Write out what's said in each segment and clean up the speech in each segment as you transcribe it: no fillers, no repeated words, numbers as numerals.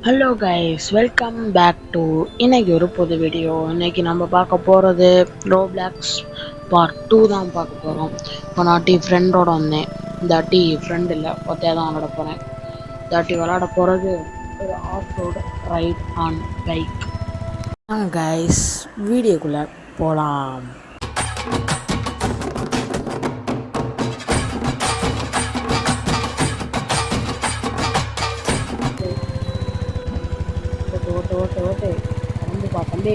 Hello guys, welcome back to இன்னைக்கு ஒரு புது வீடியோ. இன்னைக்கு நம்ம பார்க்க போகிறது ரோப்ளாக்ஸ் பார்ட் 2 தான் பார்க்க போகிறோம். போனாட்டி ஃப்ரெண்டோட வந்தேன், இந்த வாட்டி ஃப்ரெண்ட் இல்லை, ஒத்தையாக தான் விளாட போகிறேன். இந்த வாட்டி விளாட போகிறது ஒரு off road right on bike. Guys, வீடியோக்குள்ளே போகலாம். ஓட்டு கிளம்புப்பா தம்பி.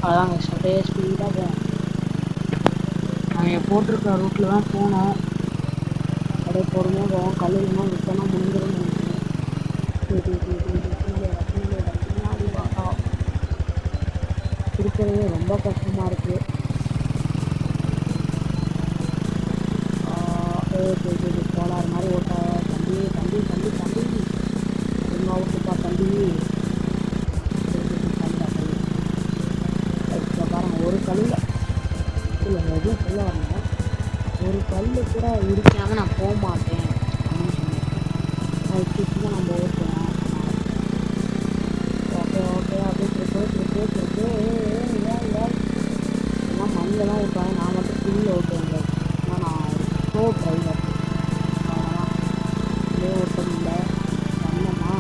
அதாங்க அப்படியே ஸ்பீடாக போவோம். நாங்கள் போட்டிருக்க ரூட்டில் தான் போனோம். அப்படியே பொறுமையாக போவோம். கல்லுலாம் விட்டோம்னா முடிஞ்சிடும் நினைக்கிறேன். பின்னாடி வாட்டா இருக்கிறது ரொம்ப கஷ்டமாக இருக்குது. கோளாறு மாதிரி ஓட்ட தம்பி தம்பி தம்பி தம்பி ஒழுங்கா ஓட்டுப்பா தம்பி. இப்போ பாருங்க, ஒரு கல்லில் இல்லை எதுவும் சொல்ல வரல, ஒரு கல் கூட இடிக்காமல் நான் போக மாட்டேன் அப்படின்னு சொன்னேன். அது தான் நம்ம ஓட்டுவோம். ஓகே ஓகே அப்படியே எல்லாம் மண்ணில் தான் ஓட்டுவாங்க. நான் மட்டும் ஃபுல்லில் ஓட்டுவேங்க. ஆனால் நான் ஒரு ஸ்லோ டிரைவர். அதெல்லாம் அப்படியே ஓட்ட முடியல. பண்ணமா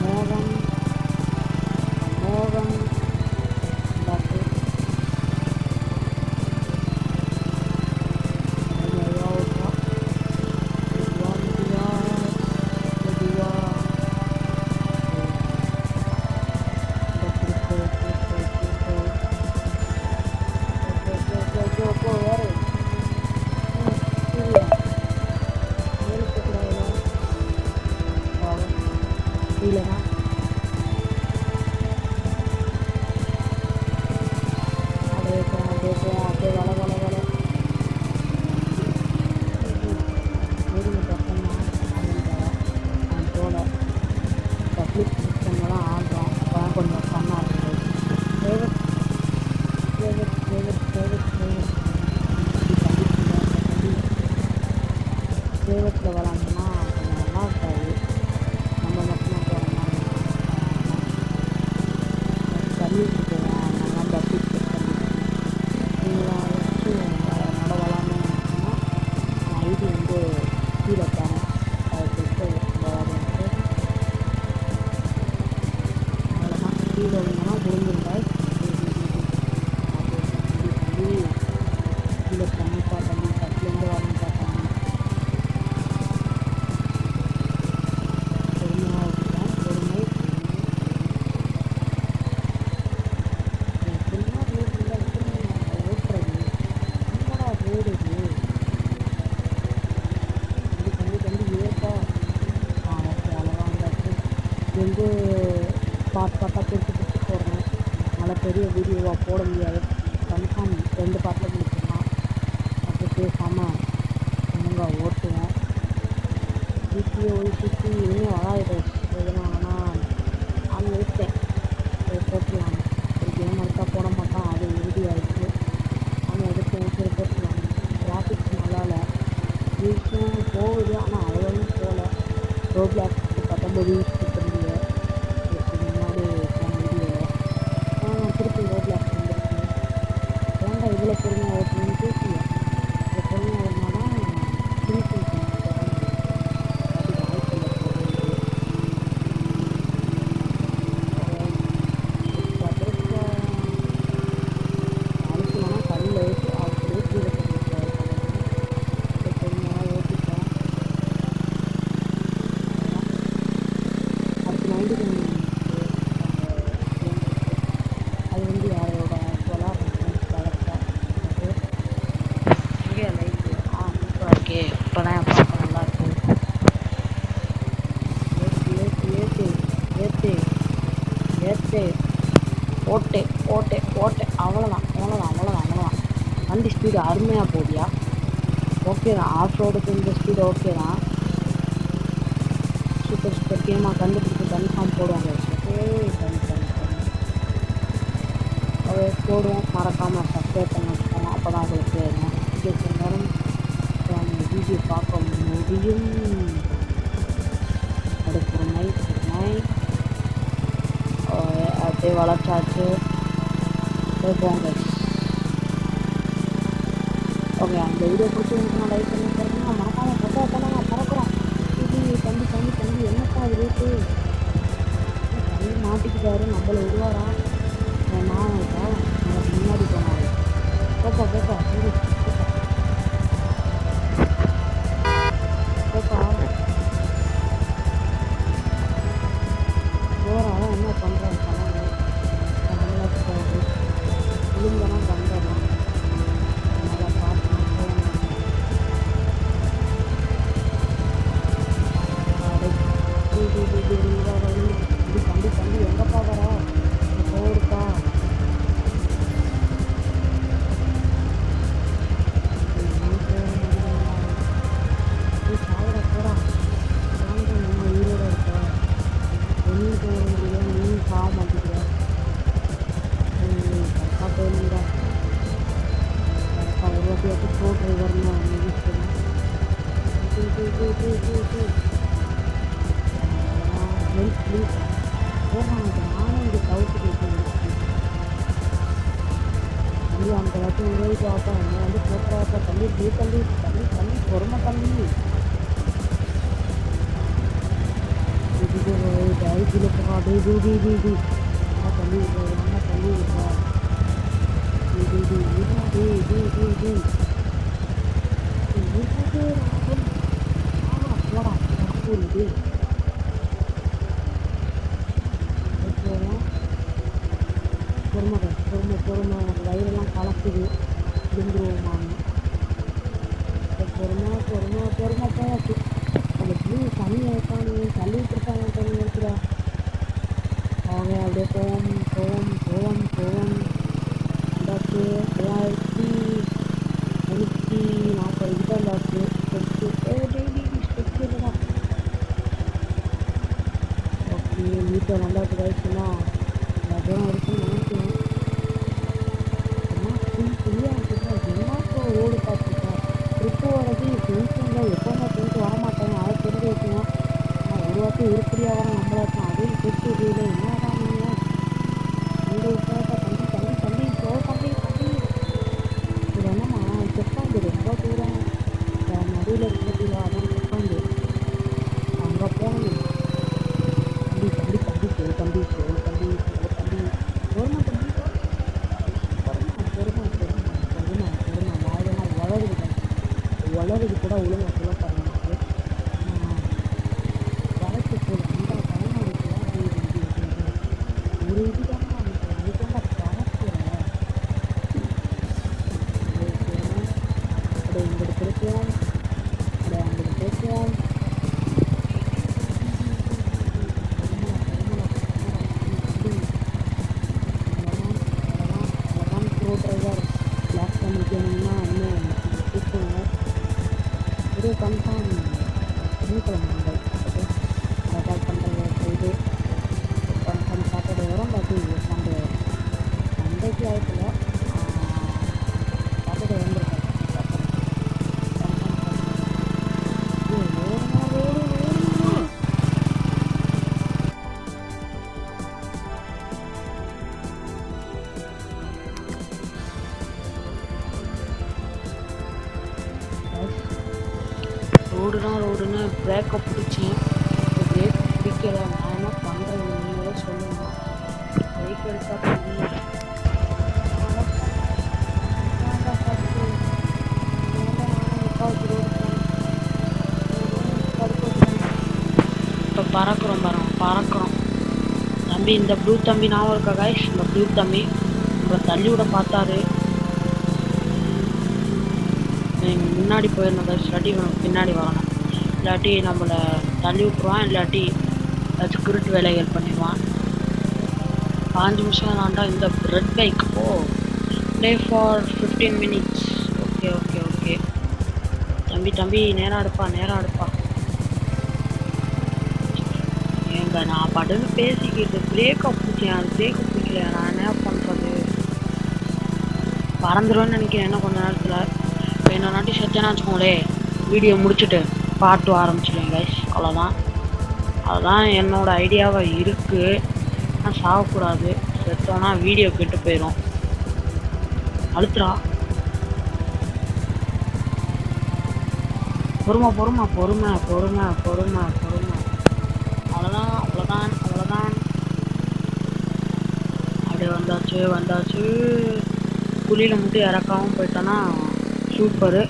மோகன் மோகன் டாக்டர் இல்லைனா அப்படியே போவோம் அப்படியே வள வள வள வீடு பக்கம்னா அப்படின்னு போல பப்ளிக் சிஸ்டம்லாம் ஆடுறோம். அப்போதான் கொஞ்சம் ஃபன்னாக இருக்குது. Favourite favourite favourite favourite favourite ஃபேவரட்டில் விளாண்டோம்னா கொஞ்சம் நல்லா இருக்காது. நம்ம மட்டும் போகிற மாதிரி சர்வீஸுக்கு போவோம். அதனால பப்ளிக் சிஸ்டம் நீங்களாம் வச்சு நட விளாட்ணும்னு நினச்சோம்னா ஐடி வந்து கீழே தரேன். அதை கொடுத்து விளையாடுறது அவ்வளோதான். கீழே இருந்தோம்னா முடிஞ்சிருந்தால் கீழே தண்ணி பார்த்தோம். ஃபஸ்ட்லேருந்து வரணும் பார்த்தாங்க. பொறுமையாக ஓட்டிட்டேன். பொறுமை ஃபுல்லாக ரோட்டில் ஓட்டுறது என்னடா ரோடு இது. தம்பி தம்பி ஏப்பா. ஓகே அவ்வளோதான் வந்தாச்சு. இது வந்து பார்ட்டாக பிரித்து போடுறேன். அதனால் பெரிய வீடியோவாக போட முடியாது. கன்ஃபார்ம் 2 பார்ட்டில் முடிச்சிடலாம். அப்போ பேசாமல் ஒழுங்காக ஓட்டுவோம். சுற்றி இன்னும் வராது. எதுனாங்கன்னா நான் நிறுத்தேன் போட்டுலாம். ஒரு கேம் எடுத்தா போட மாட்டான், அது உறுதியாகிடுச்சு. ஆனால் எடுத்து சரி போட்டுலாம். கிராஃபிக்ஸ் நல்லா இல்லை, வியூஸும் போகுது ஆனால் அவ்வளோவும் போகல. ரோப்ளாக்ஸ் 19 வியூஸ் கொடுத்துருந்தீங்க இதுக்கு முன்னாடி போன வீடியோ. ஆனால் திருப்பி ரோப்ளாக்ஸ் வந்துருச்சு. ஏன்டா இவ்வளோ பொறுமையாக ஓட்டுன்னு பேசுங்க. இவ்வளோ பொறுமையாக ஓடினா தான் ஃபினிஷிங் பண்ணுங்க. அது வந்து யாரோட ஆக்சுவலாக ரெஃபரன்ஸ் ப்ராடக்டாக இங்கே லைக் சூப்பராக இருக்கே. இப்போ தான் பார்க்க நல்லா இருக்கும். ஏற்று ஏற்று ஏற்று ஓட்டு ஓட்டு ஓட்டு. அவ்வளோதான் அவ்வளோதான் அவ்வளோதான் அவ்வளோதான். வண்டி ஸ்பீடு அருமையாக போகுதியா. ஓகே தான், ஆஃப் ரோடுக்கு இந்த ஸ்பீடு ஓகே தான். சூப்பர் சூப்பர் கேமாக கண்டுபிடிச்சி கன்ஃபார்ம் போடுவாங்க. அதை போடுவோம். மறக்காமல் சப்ஸ்கிரைப் பண்ணி வச்சுக்கோங்க. அப்போ தான் உங்களுக்கு நோட்டிஃபிகேஷன் வரும். வீடியோ பார்க்க முடியும். அடுத்த நைட் வளர்ச்சாச்சு. போங்க. ஓகே, அந்த வீடியோ பிடிச்சிருந்துச்சுன்னா லைக் பண்ணி பாருங்க. மறக்காம பொட்டா தானே பறக்குறோம். இது தம்பி தம்பி தம்பி என்னப்பா அது ரேட்டு தம்பி மாட்டிக்கிட்டாரு. நம்மள விடுவாரா? நான் இப்போ எனக்கு முன்னாடி போனாரு. போப்பா போப்பா சரி போப்பா போப்பா போகிறான். என்ன பண்ணுறான் கனவு கனவுல விழுந்தனா கண்டலாம். அதனால் பார்த்து போகணும். தம்பி தம்பி எங்கப்பா வர போடுப்பா சாப்பிட போறா. நம்ம உயிரோட இருக்க ஒன்றும் போக முடியல. நீயும் சாக மாட்டேங்கிற. கரெக்டாக போயிருந்தா கரெக்டாக ஒரு வாட்டியாச்சும் ப்ரோ டிரைவர்னு ஹெல்ப் ப்ளீஸ் போகாங்க. நானும் இங்கே சவுத்து போயிட்டு தம்பி அந்த வாட்டி உதவி பார்த்தா என்ன வந்து போட்டுறாப்பா. தள்ளி தள்ளி தள்ளி தள்ளி பொறுமை தள்ளி டைஜில் போகா. தள்ளி விடுறா தள்ளி விடுறா. போடா புரியுது. பொறுமை எனக்கு வயிறெல்லாம் கலக்குது. விழுந்துருவோமான்னு பொறுமை போயாச்சு. அந்த ப்ளூ தண்ணி வைக்கானு தள்ளி விட்டுருக்காங்க தண்ணி வைக்கிறா. அவங்க அப்படியே போவோம் வந்தாச்சு. 3040 கிட்ட வந்தாச்சு. ஸ்டெப்ஸ் இல்லைடா. ஓகே வீட்டில் வந்தாச்சு கைஸ்னா தூரம் இருக்குன்னு நினைக்கிறேன். என்ன ரோடு பார்த்துருக்கேன். ட்ரிப்பு வரது டென்ஷனில் எப்போவுமே டென்த்து வரமாட்டேங்க. அதை தெரிஞ்சு வச்சுங்க. ஆனால் ஒரு வாட்டி உருப்படியாக வர நம்மளா இருக்கும். அதையும் ட்ரிப்பு தெரியல. என்னதான் நீங்கள் இந்த விஷயத்த தம்பி இது என்னம்மா செப்பாண்டு ரொம்ப தூரம் நடுவில் இருக்கிறதுல அதான் செப்பாண்டு அங்கே போகணும். தம்பி வாயெல்லாம் வளருது கூட ஒழுங்கா சொல்ல பாருங்க. வளர்ச்சி போகுது அந்த டைம் ஒரு இதுதான் அதுக்காக பறக்கிற அப்படியே இங்கிட்டு திருப்போம். அப்படியே அங்கிட்டு திருப்போம். ப்ரோ டிரைவர் பிளாக் பண்ணிக்கணும்னா இன்னும் கூப்பிடுங்க. ஒரு கன்ஃபார்ம் சனிக்கிழமை ரெக்கார்ட் பண்ணுறது இது கன்ஃபார்ம் சாட்டர்டே வரும். பாக்கி சண்டே வரும். சண்டேக்கு ஆயிடுச்சுல சாட்டர்டே வந்துருக்காரு. ரோடுன்னு பிரேக்கை பிடிச்சேன். பிரேக் பிடிக்கல. நான் என்ன பண்ணுறேன் நீங்களே சொல்லுங்க. பிரேக் எடுத்தா தெரியல. இப்போ பறக்கிறோம் தம்பி. இந்த ப்ளூ தம்பி ஞாபகம் இருக்கா கைஸ்? இந்த ப்ளூ தம்பி உங்களை தள்ளி விட பார்த்தாரு. நீங்கள் முன்னாடி போயிடணும் கைஸ். இல்லாட்டி பின்னாடி வரணும். இல்லாட்டி நம்மளை தள்ளி விட்டுருவான். இல்லாட்டி ஏதாச்சும் குருட்டு வேலைகள் பண்ணிடுவான். 5 நிமிஷம் தாண்டா இந்த red bike. Play for 15 minutes. Okay தம்பி நேராக எடுப்பா. ஏங்க நான் படுன்னு பேசிக்கிட்டு பிரேக்கை பிடிச்சேன். அது பிரேக்கை பிடிக்கல. நான் என்ன பண்ணுறது? பறந்துருவேன்னு நினைக்கிறேன் என்ன கொஞ்ச நேரத்தில். இப்போ என்ன நாட்டி செத்தேன்னா வச்சுக்கோங்களே, வீடியோ முடிச்சுட்டு பார்ட் 2 ஆரம்பிச்சிடுவேன் கைஸ். அவ்வளோதான். அதுதான் என்னோடய ஐடியாவாக இருக்குது. ஆனால் சாகக்கூடாது. அழுத்தோன்னா வீடியோ கெட்டு போயிடும். அழுத்துறா. பொறுமை பொறுமை பொறுமை பொறுமை பொறுமை பொறுமை. அவ்வளோதான் அவ்வளோதான் அவ்வளோதான். அப்படியே வந்தாச்சு வந்தாச்சு. குழியில் மட்டும் இறக்காமல் போயிட்டோன்னா சூப்பரு.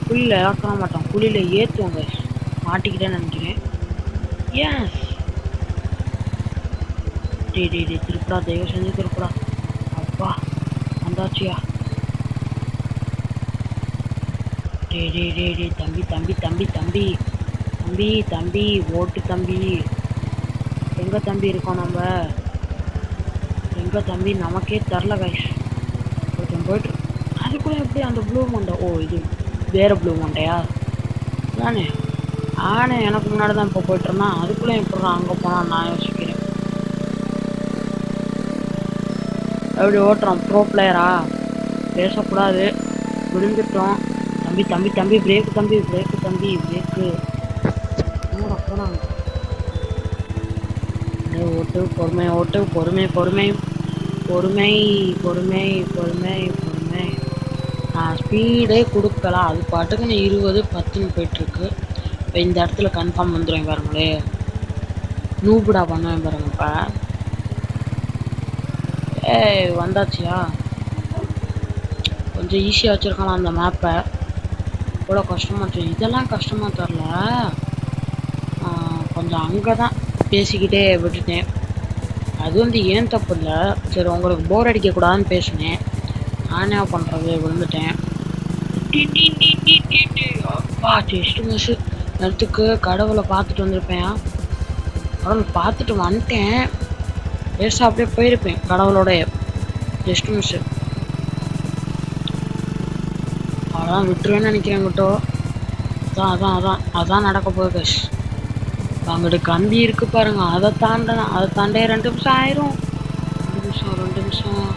குழியில் இறக்க மாட்டோம், குழியில் ஏற்றுவோங்க. மாட்டிக்கிட்டேன்னு நினைக்கிறேன். ஏன் டே திருப்படா, தயவு செஞ்சு திருப்படா. அப்பா வந்தாச்சியா. டே தம்பி தம்பி தம்பி தம்பி தம்பி தம்பி ஓட்டு தம்பி. எங்க தம்பி இருக்கோம் நம்ம? எங்க தம்பி? நமக்கே தரல கைஸ். ஒருத்தன் போயிட்டு அதுக்குள்ள எப்படி அந்த ப்ளூ மண்டை? ஓ இது வேற ப்ளூ மண்டையா தானே? ஆனே எனக்கு முன்னாடி தான் இப்போ போயிட்டு இருந்தான். அதுக்குள்ளே எப்படி அங்கே போனான் நான் யோசிக்கிறேன். எப்படி ஓட்டுறோம்? ப்ரோ பிளேயரா? பேசக்கூடாது, விழுந்துட்டோம். தம்பி தம்பி தம்பி பிரேக்கு தம்பி, பிரேக்கு தம்பி, பிரேக்கு. போனாங்க. ஓட்டு, பொறுமை ஓட்டு, பொறுமை பொறுமை பொறுமை பொறுமை பொறுமை பொறுமை. நான் ஸ்பீடே கொடுக்கலாம், அது பாட்டுக்குன்னு 20 10ன்னு போயிட்டுருக்கு. இப்போ இந்த இடத்துல கன்ஃபார்ம் வந்துடுவேன் பாருங்களே. நூபுடா பண்ணுவேன் பாருங்க. இப்போ வந்தாச்சியா? கொஞ்சம் ஈஸியாக வச்சுருக்கலாம் அந்த மேப்பை. இவ்வளோ கஷ்டமாக இதெல்லாம் கஷ்டமாக தரல. கொஞ்சம் அங்கே தான் பேசிக்கிட்டே விட்டுட்டேன். அது வந்து ஏன் தப்பு இல்லை. சரி உங்களுக்கு போர் அடிக்கக்கூடாதுன்னு பேசினேன். நானே பண்ணுறது விழுந்துட்டேன். அப்பா ஜஸ்ட்டு மிஸ்ஸு. நேரத்துக்கு கடவுளை பார்த்துட்டு வந்திருப்பேன். கடவுளை பார்த்துட்டு வந்துட்டேன். பேச அப்படியே போயிருப்பேன் கடவுளோட. Just miss. அதான் விட்டுருவேன்னு நினைக்கிறேன். கிட்டோ அதான் அதான் அதான் அதான் நடக்க போகுது கைஸ். அங்கிட்டு கம்பி இருக்கு பாருங்க, அதை தாண்டதான். அதை தாண்டே 2 நிமிஷம் ஆயிரும். 2 நிமிஷம்.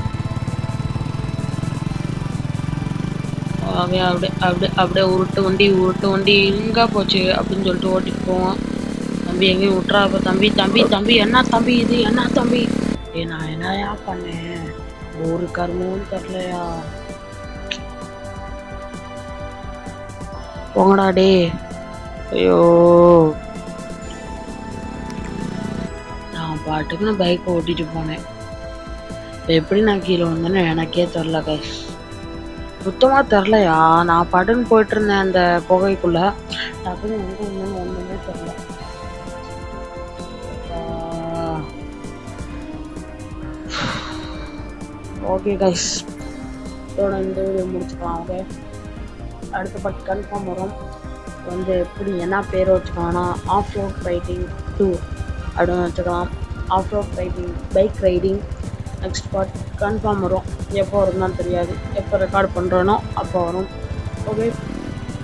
அப்படியே அப்படியே அப்படியே உருட்டு வண்டி எங்கே போச்சு அப்படின்னு சொல்லிட்டு ஓட்டிட்டு போவோம். தம்பி எங்கேயும் விட்டுறா. இப்போ தம்பி தம்பி தம்பி என்ன தம்பி இது? என்ன தம்பி? நான் என்னயா பண்ணேன்? ஒரு கர்மமும் தரலையா? போங்கடா டே. ஐயோ, நான் பாட்டுக்குன்னு பைக்கை ஓட்டிட்டு போனேன். இப்போ எப்படி நான் கீழே வந்தேன்னு எனக்கே தெரில கைஸ். சுத்தமாக தெரிலையா? நான் பாட்டுன்னு போயிட்டு இருந்தேன் அந்த புகைக்குள்ள. டக்குன்னு எங்கே இருந்தேன்னு ஒன்றுமே தெரில. ஓகே கைஸ், இதோட இந்த வீடியோ முடிச்சுக்கலாம். ஓகே, அடுத்த பாட்டு கன்ஃபார்ம் வரும். வந்து எப்படி என்ன பேர் வச்சுக்கலாம்னா ஆஃப் ரோட் ரைடிங் 2 அப்படின்னு வச்சுக்கலாம். Off road riding, bike riding. Next part confirm வரும். எப்போ வரும்னு தெரியாது. எப்போ ரெக்கார்ட் பண்ணுறேனோ அப்போ வரும். ஓகே,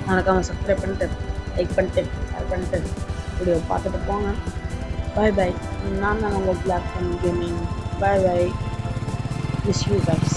மறக்காமல் சப்ஸ்கிரைப் பண்ணிட்டு, லைக் பண்ணிட்டு, ஷேர் பண்ணிட்டு வீடியோ பார்த்துட்டு போங்க. பாய் பாய். நான் தான் உங்கள் black gaming. Bye bye. Wish you guys.